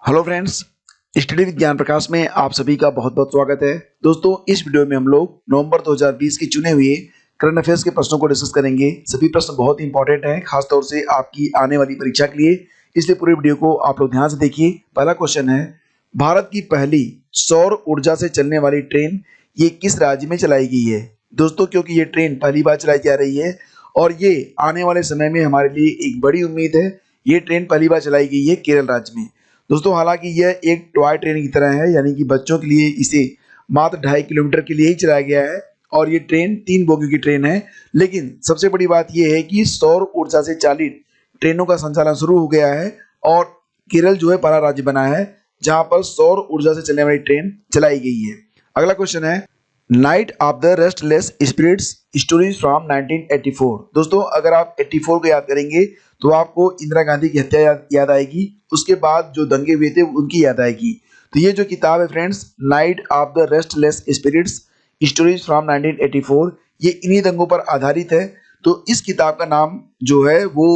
Hello friends, study विज्ञान प्रकाश में आप सभी का बहुत बहुत स्वागत है। दोस्तों, इस वीडियो में हम लोग नवंबर 2020 के चुने हुए करंट अफेयर्स के प्रश्नों को डिस्कस करेंगे। सभी प्रश्न बहुत ही इंपॉर्टेंट हैं, खासतौर से आपकी आने वाली परीक्षा के लिए, इसलिए पूरे वीडियो को आप लोग ध्यान से देखिए। पहला क्वेश्चन है, भारत की पहली सौर ऊर्जा से चलने वाली ट्रेन ये किस राज्य में चलाई गई है? दोस्तों, क्योंकि ये ट्रेन पहली बार चलाई जा रही है और ये आने वाले समय में हमारे लिए एक बड़ी उम्मीद है। ये ट्रेन पहली बार चलाई गई है केरल राज्य में। दोस्तों, हालांकि यह एक टॉय ट्रेन की तरह है, यानी कि बच्चों के लिए इसे मात्र 2.5 किलोमीटर के लिए ही चलाया गया है और ये ट्रेन 3 बोगियों की ट्रेन है। लेकिन सबसे बड़ी बात यह है कि सौर ऊर्जा से चालित ट्रेनों का संचालन शुरू हो गया है और केरल जो है पहला राज्य बना है जहां पर सौर ऊर्जा से चलने वाली ट्रेन चलाई गई है। अगला क्वेश्चन है, night of the restless spirits stories from 1984। दोस्तों, अगर आप 84 को याद करेंगे तो आपको इंदिरा गांधी की हत्या याद आएगी, उसके बाद जो दंगे हुए थे उनकी याद आएगी। तो ये जो किताब है friends, night of the restless spirits stories from 1984, ये इन्हीं दंगों पर आधारित है। तो इस किताब का नाम जो है वो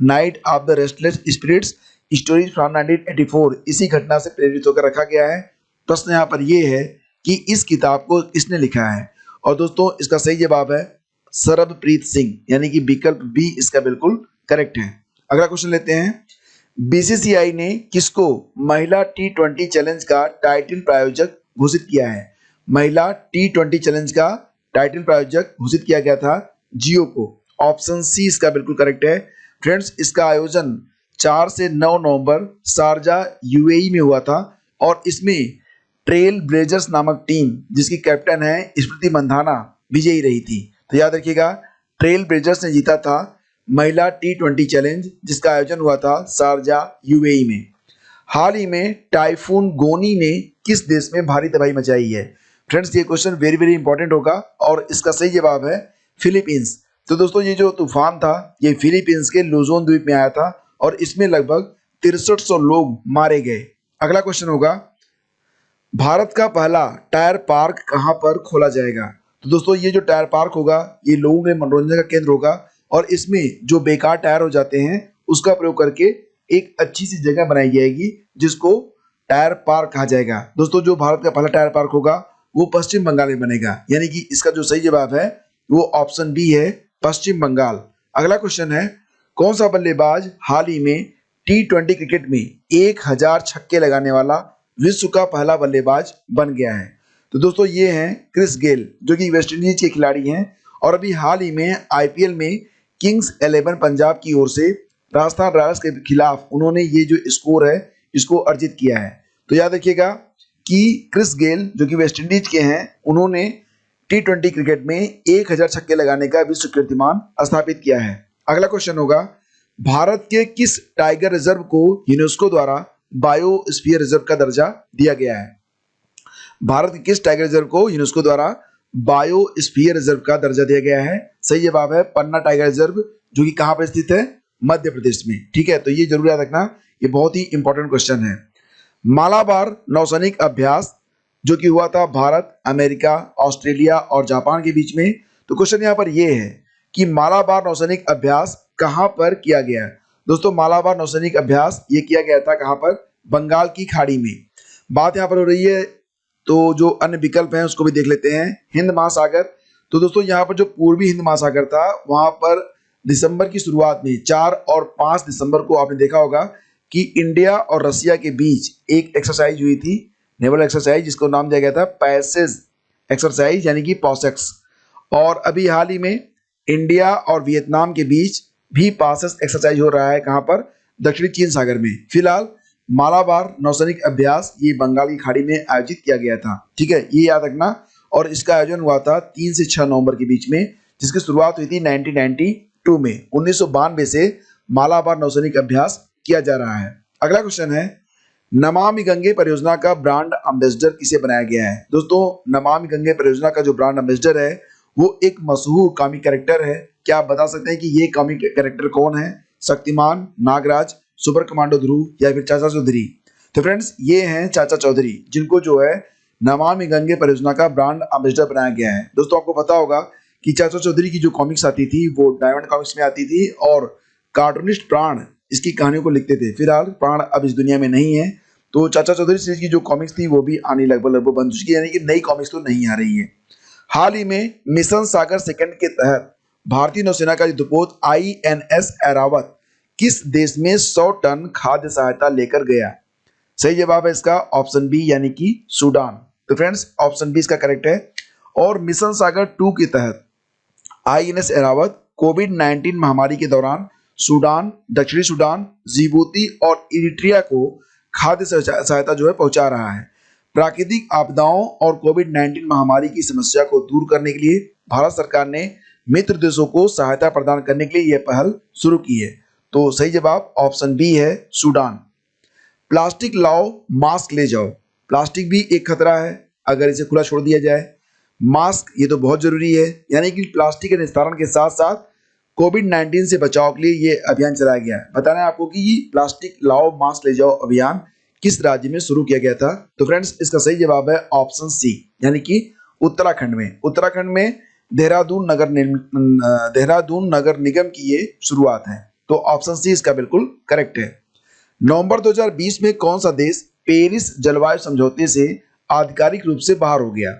night of the restless spirits stories from 1984 इसी घटना से प्रेरित होकर रखा गया है। प्रश्न यहाँ पर यह है कि इस किताब को किसने लिखा है? और दोस्तों, इसका सही जवाब है सरबप्रीत सिंह, यानी कि विकल्प बी इसका बिल्कुल करेक्ट है। अगला क्वेश्चन लेते हैं, बीसीसीआई ने किसको महिला T20 चैलेंज का टाइटल प्रायोजक घोषित किया है? महिला T20 चैलेंज का टाइटल प्रायोजक घोषित किया गया था जियो को। ऑप्शन सी इसका बिल्कुल करेक्ट है। फ्रेंड्स, इसका आयोजन 4 से 9 नवंबर शारजा यूएई में हुआ था और इसमें ट्रेल ब्लेजर्स नामक टीम जिसकी कैप्टन है स्मृति मंधाना विजयी रही थी। तो याद रखिएगा, ट्रेल ब्लेजर्स ने जीता था महिला T20 चैलेंज जिसका आयोजन हुआ था शारजा यूएई में। हाल ही में टाइफून गोनी ने किस देश में भारी तबाही मचाई है? फ्रेंड्स, ये क्वेश्चन वेरी वेरी इंपॉर्टेंट होगा और इसका सही जवाब है फिलीपींस। तो दोस्तों, ये जो तूफान था ये फिलीपींस के लुजोन द्वीप में आया था और इसमें लगभग 6300 लोग मारे गए। अगला क्वेश्चन होगा, भारत का पहला टायर पार्क कहां पर खोला जाएगा? तो दोस्तों, ये जो टायर पार्क होगा ये लोगों के मनोरंजन का केंद्र होगा और इसमें जो बेकार टायर हो जाते हैं उसका प्रयोग करके एक अच्छी सी जगह बनाई जाएगी जिसको टायर पार्क कहा जाएगा। दोस्तों, जो भारत का पहला टायर पार्क होगा वो पश्चिम बंगाल में बनेगा, यानी कि इसका जो सही जवाब है वो ऑप्शन बी है, पश्चिम बंगाल। अगला क्वेश्चन है, कौन सा बल्लेबाज हाल ही में T20 क्रिकेट में 1000 छक्के लगाने वाला विश्व का पहला बल्लेबाज बन गया है? तो दोस्तों, ये हैं क्रिस गेल जो कि वेस्ट इंडीज के खिलाड़ी हैं और अभी हाल ही में आईपीएल में किंग्स 11 पंजाब की ओर से राजस्थान रॉयल्स के खिलाफ उन्होंने ये जो स्कोर है इसको अर्जित किया है। तो याद रखिएगा कि क्रिस गेल जो कि वेस्ट इंडीज के हैं उन्होंने T20 क्रिकेट में 1000 छक्के लगाने का विश्व कीर्तिमान स्थापित किया है। अगला क्वेश्चन होगा, भारत के किस टाइगर रिजर्व को यूनेस्को द्वारा बायोस्फीयर रिजर्व का दर्जा दिया गया है? भारत के किस टाइगर रिजर्व को यूनेस्को द्वारा बायोस्फीयर रिजर्व का दर्जा दिया गया है? सही जवाब है पन्ना टाइगर रिजर्व जो कि कहां पर स्थित है? मध्य प्रदेश में। ठीक है, तो ये जरूर याद रखना, ये बहुत ही इंपॉर्टेंट क्वेश्चन है। मालाबार नौसैनिक अभ्यास जो कि हुआ था भारत, अमेरिका, ऑस्ट्रेलिया और जापान के बीच में। तो क्वेश्चन यहाँ पर यह है कि मालाबार नौसैनिक अभ्यास कहां पर किया गया? दोस्तों, मालाबार नौसैनिक अभ्यास ये किया गया था कहां पर? बंगाल की खाड़ी में। बात यहाँ पर हो रही है, तो जो अन्य विकल्प हैं उसको भी देख लेते हैं। हिंद महासागर, तो दोस्तों यहाँ पर जो पूर्वी हिंद महासागर था वहां पर दिसंबर की शुरुआत में 4 और 5 दिसंबर को आपने देखा होगा कि इंडिया और रसिया के बीच एक एक्सरसाइज हुई थी, नेवल एक्सरसाइज, जिसको नाम दिया गया था पैसेज एक्सरसाइज, यानी कि पॉसेक्स। और अभी हाल ही में इंडिया और वियतनाम के बीच भी पासेस एक्सरसाइज हो रहा है कहां पर? दक्षिणी चीन सागर में। फिलहाल मालाबार नौसैनिक अभ्यास ये बंगाल की खाड़ी में आयोजित किया गया था। ठीक है, ये याद रखना। और इसका आयोजन हुआ था 3 से 6 नवंबर के बीच में, जिसकी शुरुआत हुई थी 1992 में। 1992 से मालाबार नौसैनिक अभ्यास किया जा रहा है। अगला क्वेश्चन है, नमामि गंगे परियोजना का ब्रांड एम्बेसडर किसे बनाया गया है? दोस्तों, नमामि गंगे परियोजना का जो ब्रांड एम्बेसडर है वो एक मशहूर कॉमिक कैरेक्टर है। क्या आप बता सकते हैं कि ये कॉमिक कैरेक्टर कौन है? शक्तिमान, नागराज, सुपर कमांडो ध्रुव या फिर चाचा चौधरी? तो फ्रेंड्स, ये हैं चाचा चौधरी जिनको जो है नमामि गंगे परियोजना का ब्रांड एम्बेसडर बनाया गया है। दोस्तों, आपको पता होगा कि चाचा चौधरी की जो कॉमिक्स आती थी वो डायमंड कॉमिक्स में आती थी और कार्टूनिस्ट प्राण इसकी कहानियों को लिखते थे। फिलहाल प्राण अब इस दुनिया में नहीं है, तो चाचा चौधरी सीरीज की जो कॉमिक्स थी वो भी आनी लगभग बन चुकी है, यानी कि नई कॉमिक्स तो नहीं आ रही है। हाल ही में मिशन सागर सेकंड के तहत भारतीय नौसेना का युद्धपोत INS ऐरावत किस देश में 100 टन खाद्य सहायता लेकर गया? सही जवाब है इसका ऑप्शन बी यानी कि सूडान। तो फ्रेंड्स ऑप्शन बी इसका करेक्ट है। और मिशन सागर 2 के तहत INS ऐरावत कोविड-19 महामारी के दौरान सूडान, दक्षिणी सूडान, जिबूती और इरिट्रिया को खाद्य सहायता जो है पहुंचा रहा है। प्राकृतिक आपदाओं और कोविड-19 महामारी की समस्या को दूर करने के लिए भारत सरकार ने मित्र देशों को सहायता प्रदान करने के लिए यह पहल शुरू की है। तो सही जवाब ऑप्शन बी है सूडान। प्लास्टिक लाओ मास्क ले जाओ। प्लास्टिक भी एक खतरा है अगर इसे खुला छोड़ दिया जाए। मास्क ये तो बहुत जरूरी है, यानी कि प्लास्टिक के निस्तारण के साथ साथ कोविड-19 से बचाव के लिए ये अभियान चलाया गया है। बताना है आपको कि ये प्लास्टिक लाओ मास्क ले जाओ अभियान किस राज्य में शुरू किया गया था? तो फ्रेंड्स इसका सही जवाब है ऑप्शन सी यानी कि उत्तराखंड में। उत्तराखंड में देहरादून नगर निगम की ये शुरुआत है। तो ऑप्शन सी इसका बिल्कुल करेक्ट है। नवंबर 2020 में कौन सा देश पेरिस जलवायु समझौते से आधिकारिक रूप से बाहर हो गया?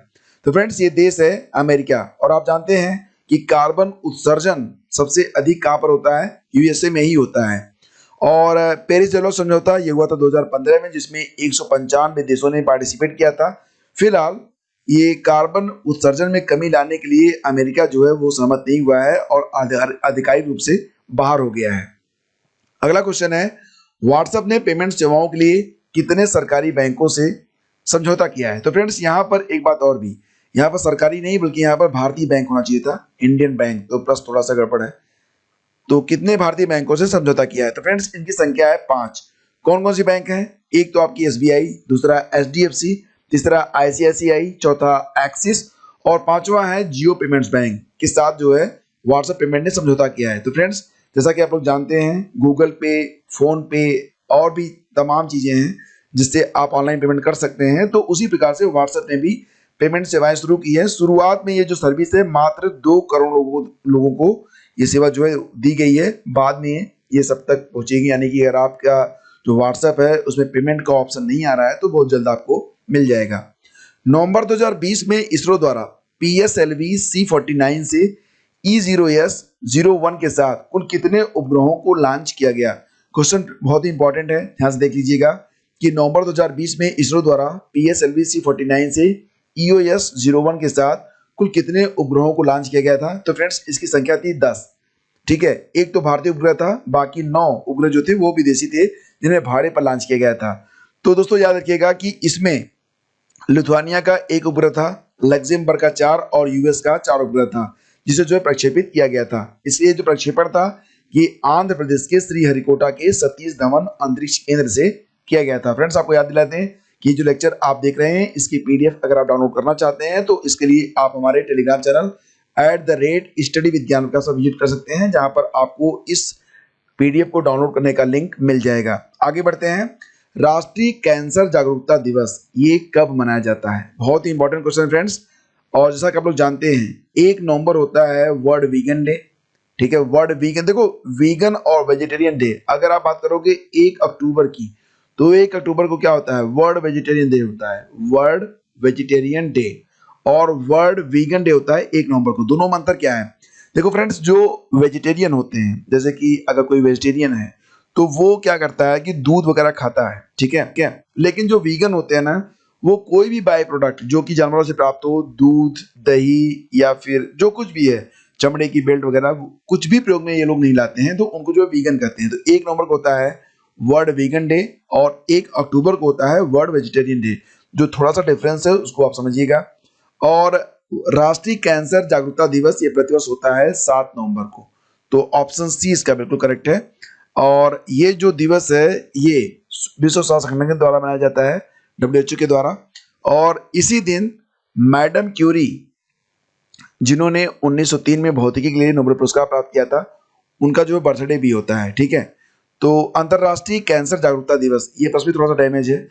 तो फ्रेंड्स ये देश है अमेरिका। और आप जानते हैं कि कार्बन उत्सर्जन सबसे अधिक कहां पर होता है? USA में ही होता है। और पेरिस जलवायु समझौता ये हुआ था 2015 में, जिसमें 195 देशों ने पार्टिसिपेट किया था। फिलहाल ये कार्बन उत्सर्जन में कमी लाने के लिए अमेरिका जो है वो सहमत नहीं हुआ है और आधिकारिक रूप से बाहर हो गया है। अगला क्वेश्चन है, व्हाट्सएप ने पेमेंट सेवाओं के लिए कितने सरकारी बैंकों से समझौता किया है? तो फ्रेंड्स यहाँ पर एक बात और भी, यहाँ पर सरकारी नहीं बल्कि यहाँ पर भारतीय बैंक होना चाहिए था, इंडियन बैंक, तो प्लस थोड़ा सा गड़बड़ है। तो कितने भारतीय बैंकों से समझौता किया है? तो फ्रेंड्स इनकी संख्या है 5। कौन कौन सी बैंक है? एक तो आपकी SBI, दूसरा HDFC, तीसरा ICICI, चौथा एक्सिस और पांचवा है जियो पेमेंट्स बैंक के साथ जो है व्हाट्सएप पेमेंट ने समझौता किया है। तो फ्रेंड्स जैसा कि आप लोग जानते हैं गूगल पे, फोन पे और भी तमाम चीजें हैं जिससे आप ऑनलाइन पेमेंट कर सकते हैं। तो उसी प्रकार से व्हाट्सएप ने भी पेमेंट सेवाएं शुरू की है। शुरुआत में ये जो सर्विस है मात्र 2 करोड़ लोगों को ये सेवा जो है दी गई है। बाद में ये सब तक पहुंचेगी, यानी कि अगर आपका जो व्हाट्सएप है उसमें पेमेंट का ऑप्शन नहीं आ रहा है तो बहुत जल्द आपको मिल जाएगा। नवंबर 2020 में इसरो द्वारा PSLV C49 से E0S01 के साथ कुल कितने उपग्रहों को लॉन्च किया गया? क्वेश्चन बहुत ही इंपॉर्टेंट है, ध्यान से देख लीजिएगा कि नवंबर 2020 में इसरो द्वारा PSLV C49 से EOS-01 के साथ कुल कितने उपग्रहों को लॉन्च किया गया था? तो फ्रेंड्स इसकी संख्या थी 10। ठीक है, एक तो भारतीय उपग्रह था, बाकी 9 उपग्रह जो थे वो विदेशी थे जिन्हें भाड़े पर लॉन्च किया गया था। तो दोस्तों याद रखिएगा कि इसमें लिथुआनिया का 1 उपग्रह था, लग्जमबर्ग का 4 और US का 4 उपग्रह था जिसे जो है प्रक्षेपित किया गया था। इसलिए जो प्रक्षेपण था ये आंध्र प्रदेश के श्रीहरिकोटा के सतीश धवन अंतरिक्ष केंद्र से किया गया था। फ्रेंड्स आपको याद दिलाते हैं कि जो लेक्चर आप देख रहे हैं इसकी PDF अगर आप डाउनलोड करना चाहते हैं तो इसके लिए आप हमारे टेलीग्राम चैनल @study with ज्ञान प्रकाश विजिट कर सकते हैं, जहां पर आपको इस PDF को डाउनलोड करने का लिंक मिल जाएगा। आगे बढ़ते हैं। राष्ट्रीय कैंसर जागरूकता दिवस ये कब मनाया जाता है? बहुत ही इंपॉर्टेंट क्वेश्चन फ्रेंड्स। और जैसा कि आप लोग जानते हैं 1 नवंबर होता है वर्ल्ड वीगन डे। ठीक है, वर्ल्ड वीगन, देखो वीगन और वेजिटेरियन डे अगर आप बात करोगे 1 अक्टूबर की, तो 1 अक्टूबर को क्या होता है? वर्ल्ड वेजिटेरियन डे होता है, वर्ल्ड वेजिटेरियन डे। और वर्ल्ड वीगन डे होता है 1 नवंबर को। दोनों में अंतर क्या है? देखो फ्रेंड्स, जो वेजिटेरियन होते हैं, जैसे कि अगर कोई वेजिटेरियन है तो वो क्या करता है कि दूध वगैरह खाता है, ठीक है क्या? लेकिन जो वीगन होते हैं ना, वो कोई भी बाय प्रोडक्ट जो कि जानवरों से प्राप्त हो, दूध, दही या फिर जो कुछ भी है, चमड़े की बेल्ट वगैरह, कुछ भी प्रयोग में ये लोग नहीं लाते हैं, तो उनको जो वीगन कहते हैं। तो 1 नवंबर को होता है वर्ल्ड वीगन डे और 1 अक्टूबर को होता है वर्ल्ड वेजिटेरियन डे। जो थोड़ा सा डिफरेंस है उसको आप समझिएगा। और राष्ट्रीय कैंसर जागरूकता दिवस ये प्रतिवर्ष होता है 7 नवंबर को। तो ऑप्शन सी इसका बिल्कुल करेक्ट है। और ये जो दिवस है ये विश्व स्वास्थ्य संगठन के द्वारा मनाया जाता है, WHO के द्वारा। और इसी दिन मैडम क्यूरी जिन्होंने 1903 में भौतिकी के लिए नोबेल पुरस्कार प्राप्त किया था, उनका जो बर्थडे भी होता है। ठीक है, तो अंतरराष्ट्रीय कैंसर जागरूकता दिवस, ये प्रश्न भी थोड़ा सा डैमेज है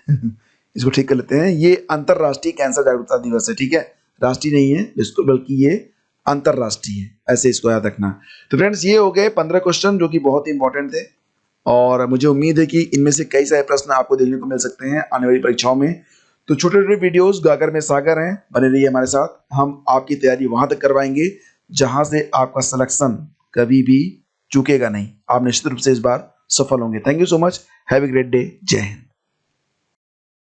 इसको ठीक कर लेते हैं। ये अंतरराष्ट्रीय कैंसर जागरूकता दिवस है, ठीक है, राष्ट्रीय नहीं है इसको, बल्कि ये अंतरराष्ट्रीय है, ऐसे इसको याद रखना। तो फ्रेंड्स ये हो गए 15 क्वेश्चन जो कि बहुत ही इंपॉर्टेंट थे और मुझे उम्मीद है कि इनमें से कई सारे प्रश्न आपको देखने को मिल सकते हैं आने वाली परीक्षाओं में। तो छोटे छोटे वीडियोस गागर में सागर हैं, बने रहिए हमारे साथ। हम आपकी तैयारी वहां तक करवाएंगे जहां से आपका सिलेक्शन कभी भी चूकेगा नहीं। आप निश्चित रूप से इस बार सफल होंगे। Thank you so much. Have a great day. जय हिंद।